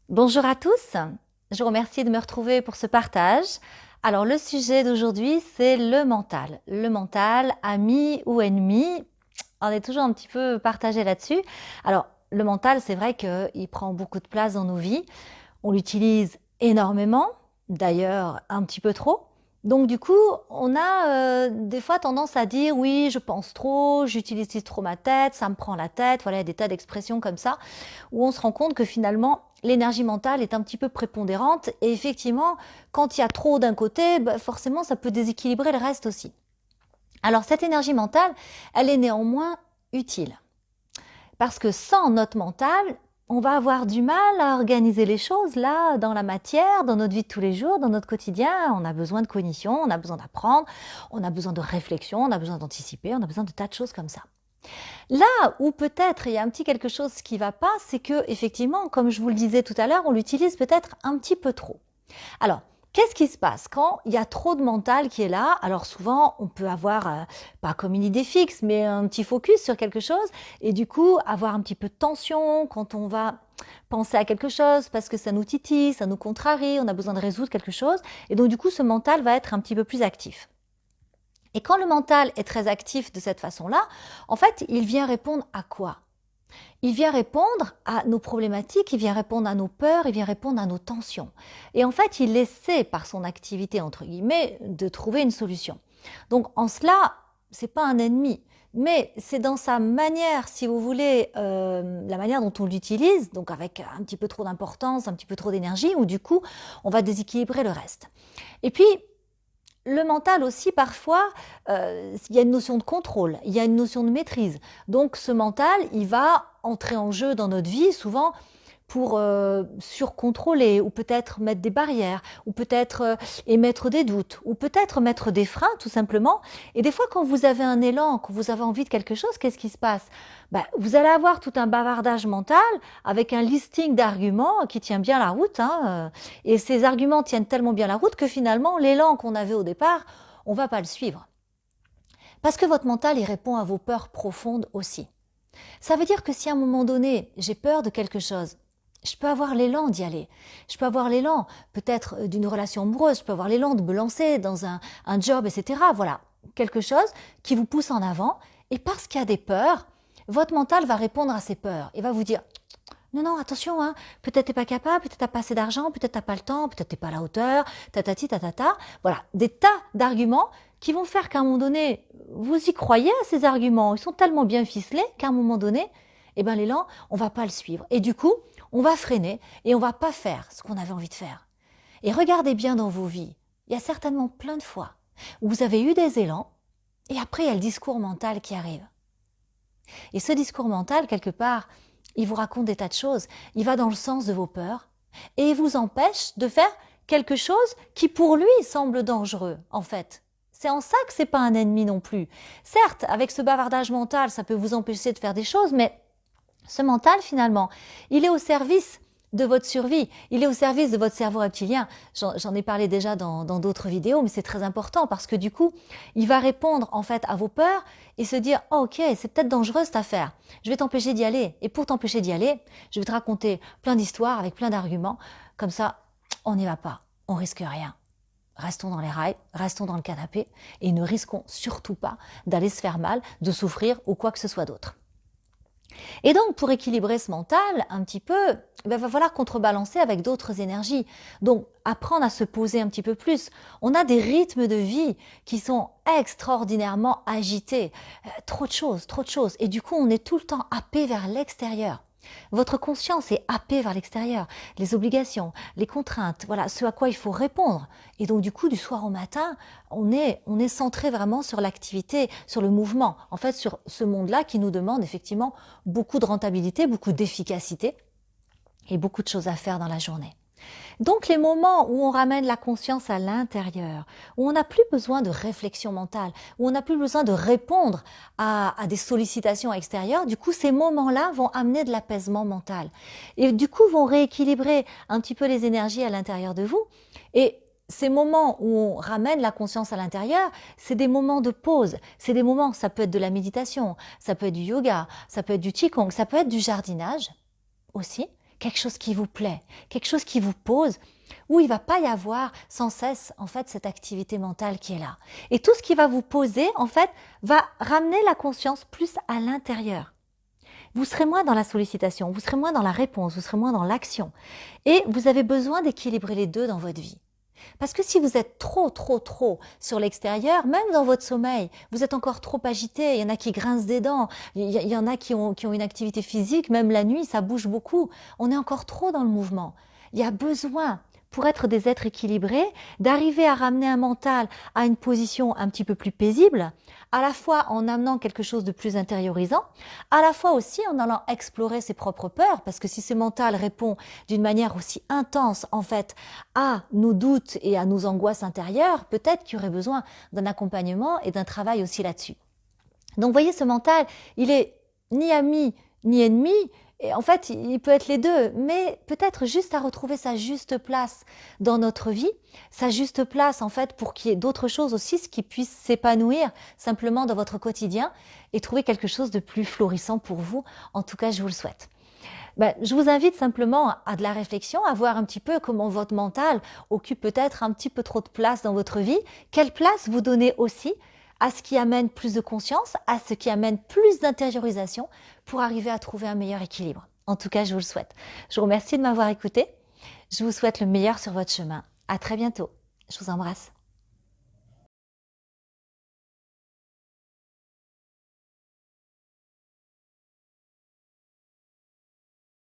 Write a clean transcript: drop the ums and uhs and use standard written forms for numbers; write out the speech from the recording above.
Bonjour à tous, je vous remercie de me retrouver pour ce partage. Alors le sujet d'aujourd'hui, c'est le mental. Le mental, ami ou ennemi, on est toujours un petit peu partagé là-dessus. Alors le mental, c'est vrai qu'il prend beaucoup de place dans nos vies. On l'utilise énormément, d'ailleurs un petit peu trop. Donc du coup, on a des fois tendance à dire oui, je pense trop, j'utilise trop ma tête, ça me prend la tête. Voilà, il y a des tas d'expressions comme ça où on se rend compte que finalement l'énergie mentale est un petit peu prépondérante et effectivement, quand il y a trop d'un côté, forcément ça peut déséquilibrer le reste aussi. Alors cette énergie mentale, elle est néanmoins utile. Parce que sans notre mental, on va avoir du mal à organiser les choses là, dans la matière, dans notre vie de tous les jours, dans notre quotidien. On a besoin de cognition, on a besoin d'apprendre, on a besoin de réflexion, on a besoin d'anticiper, on a besoin de tas de choses comme ça. Là où peut-être il y a un petit quelque chose qui ne va pas, c'est que effectivement, comme je vous le disais tout à l'heure, on l'utilise peut-être un petit peu trop. Alors, qu'est-ce qui se passe quand il y a trop de mental qui est là? Alors souvent, on peut avoir, pas comme une idée fixe, mais un petit focus sur quelque chose et du coup, avoir un petit peu de tension quand on va penser à quelque chose parce que ça nous titille, ça nous contrarie, on a besoin de résoudre quelque chose et donc du coup, ce mental va être un petit peu plus actif. Et quand le mental est très actif de cette façon-là, en fait, il vient répondre à quoi? Il vient répondre à nos problématiques, il vient répondre à nos peurs, il vient répondre à nos tensions. Et en fait, il essaie par son activité, entre guillemets, de trouver une solution. Donc en cela, c'est pas un ennemi, mais c'est dans sa manière, si vous voulez, la manière dont on l'utilise, donc avec un petit peu trop d'importance, un petit peu trop d'énergie, où du coup, on va déséquilibrer le reste. Et puis, le mental aussi, parfois, il y a une notion de contrôle, il y a une notion de maîtrise. Donc ce mental, il va entrer en jeu dans notre vie souvent pour surcontrôler ou peut-être mettre des barrières ou peut-être émettre des doutes ou peut-être mettre des freins tout simplement. Et des fois quand vous avez un élan, quand vous avez envie de quelque chose, qu'est-ce qui se passe? Vous allez avoir tout un bavardage mental avec un listing d'arguments qui tient bien la route. Et ces arguments tiennent tellement bien la route que finalement l'élan qu'on avait au départ, on ne va pas le suivre. Parce que votre mental, il répond à vos peurs profondes aussi. Ça veut dire que si à un moment donné, j'ai peur de quelque chose, je peux avoir l'élan d'y aller. Je peux avoir l'élan peut-être d'une relation amoureuse, je peux avoir l'élan de me lancer dans un job, etc. Voilà, quelque chose qui vous pousse en avant. Et parce qu'il y a des peurs, votre mental va répondre à ces peurs et va vous dire non, non, attention, hein, peut-être t'es pas capable, peut-être t'as pas assez d'argent, peut-être t'as pas le temps, peut-être t'es pas à la hauteur, tatati, tatata. Voilà, des tas d'arguments qui vont faire qu'à un moment donné, vous y croyez à ces arguments. Ils sont tellement bien ficelés qu'à un moment donné, eh ben, l'élan, on va pas le suivre. Et du coup, on va freiner et on va pas faire ce qu'on avait envie de faire. Et regardez bien dans vos vies. Il y a certainement plein de fois où vous avez eu des élans et après, il y a le discours mental qui arrive. Et ce discours mental, quelque part, il vous raconte des tas de choses. Il va dans le sens de vos peurs et il vous empêche de faire quelque chose qui pour lui semble dangereux, en fait. C'est en ça que c'est pas un ennemi non plus. Certes, avec ce bavardage mental, ça peut vous empêcher de faire des choses, mais ce mental, finalement, il est au service de votre survie, il est au service de votre cerveau reptilien. J'en ai parlé déjà dans d'autres vidéos, mais c'est très important parce que du coup, il va répondre en fait à vos peurs et se dire oh, ok, c'est peut-être dangereux cette affaire, je vais t'empêcher d'y aller. Et pour t'empêcher d'y aller, je vais te raconter plein d'histoires avec plein d'arguments. Comme ça, on n'y va pas, on risque rien. Restons dans les rails, restons dans le canapé et ne risquons surtout pas d'aller se faire mal, de souffrir ou quoi que ce soit d'autre. Et donc, pour équilibrer ce mental un petit peu, il va falloir contrebalancer avec d'autres énergies. Donc, apprendre à se poser un petit peu plus. On a des rythmes de vie qui sont extraordinairement agités. Trop de choses, trop de choses. Et du coup, on est tout le temps happé vers l'extérieur. Votre conscience est happée vers l'extérieur, les obligations, les contraintes, voilà, ce à quoi il faut répondre. Et donc du coup, du soir au matin, on est centré vraiment sur l'activité, sur le mouvement, en fait sur ce monde-là qui nous demande effectivement beaucoup de rentabilité, beaucoup d'efficacité et beaucoup de choses à faire dans la journée. Donc les moments où on ramène la conscience à l'intérieur, où on n'a plus besoin de réflexion mentale, où on n'a plus besoin de répondre à des sollicitations extérieures, du coup ces moments-là vont amener de l'apaisement mental et du coup vont rééquilibrer un petit peu les énergies à l'intérieur de vous. Et ces moments où on ramène la conscience à l'intérieur, c'est des moments de pause, c'est des moments, ça peut être de la méditation, ça peut être du yoga, ça peut être du qigong, ça peut être du jardinage aussi, quelque chose qui vous plaît, quelque chose qui vous pose, où il ne va pas y avoir sans cesse en fait cette activité mentale qui est là. Et tout ce qui va vous poser en fait va ramener la conscience plus à l'intérieur. Vous serez moins dans la sollicitation, vous serez moins dans la réponse, vous serez moins dans l'action. Et vous avez besoin d'équilibrer les deux dans votre vie. Parce que si vous êtes trop sur l'extérieur, même dans votre sommeil, vous êtes encore trop agité, il y en a qui grincent des dents, il y en a qui ont une activité physique, même la nuit, ça bouge beaucoup. On est encore trop dans le mouvement. Il y a besoin, pour être des êtres équilibrés, d'arriver à ramener un mental à une position un petit peu plus paisible, à la fois en amenant quelque chose de plus intériorisant, à la fois aussi en allant explorer ses propres peurs, parce que si ce mental répond d'une manière aussi intense en fait à nos doutes et à nos angoisses intérieures, peut-être qu'il y aurait besoin d'un accompagnement et d'un travail aussi là-dessus. Donc vous voyez, ce mental, il est ni ami ni ennemi, et en fait, il peut être les deux, mais peut-être juste à retrouver sa juste place dans notre vie, sa juste place en fait pour qu'il y ait d'autres choses aussi, ce qui puisse s'épanouir simplement dans votre quotidien et trouver quelque chose de plus florissant pour vous. En tout cas, je vous le souhaite. Je vous invite simplement à de la réflexion, à voir un petit peu comment votre mental occupe peut-être un petit peu trop de place dans votre vie. Quelle place vous donnez aussi à ce qui amène plus de conscience, à ce qui amène plus d'intériorisation pour arriver à trouver un meilleur équilibre. En tout cas, je vous le souhaite. Je vous remercie de m'avoir écouté. Je vous souhaite le meilleur sur votre chemin. À très bientôt. Je vous embrasse.